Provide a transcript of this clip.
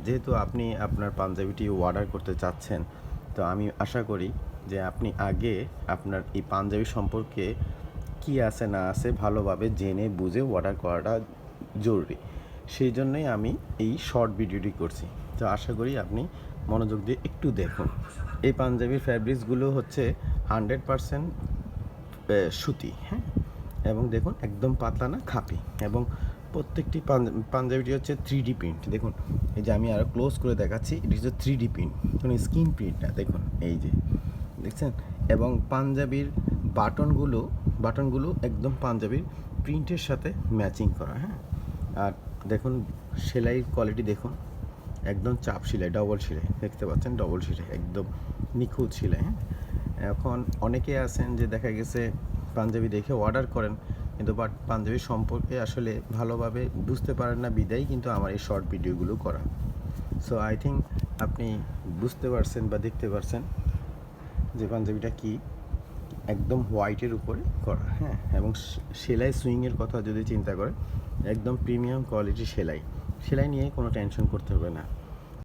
যেহেতু আপনি আপনার পাঞ্জাবিটি অর্ডার করতে চাচ্ছেন, তো আমি আশা করি যে আপনি আগে আপনার এই পাঞ্জাবি সম্পর্কে কী আছে না আছে ভালোভাবে জেনে বুঝে অর্ডার করাটা জরুরি। সেই জন্যই আমি এই শর্ট ভিডিওটি করছি। তো আশা করি আপনি মনোযোগ দিয়ে একটু দেখুন। এই পাঞ্জাবির ফ্যাব্রিক্সগুলো হচ্ছে 100% সুতি, হ্যাঁ, এবং দেখুন একদম পাতলা না, খাপি, এবং প্রত্যেকটি পাঞ্জাবিটি হচ্ছে 3D প্রিন্ট। দেখুন, এই যে আমি আরও ক্লোজ করে দেখাচ্ছি, এটি হচ্ছে 3D প্রিন্ট, কোনো স্ক্রিন প্রিন্ট না। দেখুন এই যে দেখছেন, এবং পাঞ্জাবির বাটনগুলো একদম পাঞ্জাবির প্রিন্টের সাথে ম্যাচিং করা, হ্যাঁ। আর দেখুন সেলাইয়ের কোয়ালিটি দেখুন, একদম চাপ সেলাই, ডবল সেলাই, দেখতে পাচ্ছেন ডবল সেলাই, একদম নিখুঁত সেলাই, হ্যাঁ। এখন অনেকে আছেন যে দেখা গেছে পাঞ্জাবি দেখে অর্ডার করেন, কিন্তু বাট পাঞ্জাবি সম্পর্কে আসলে ভালোভাবে বুঝতে পারেন না, বিদায় কিন্তু আমার এই শর্ট ভিডিওগুলো করা। সো আই থিঙ্ক আপনি বুঝতে পারছেন বা দেখতে পারছেন যে পাঞ্জাবিটা কি, একদম হোয়াইটের উপরে করা, হ্যাঁ। এবং সেলাই সুইংয়ের কথা যদি চিন্তা করেন, একদম প্রিমিয়াম কোয়ালিটির সেলাই নিয়ে কোনো টেনশন করতে হবে না।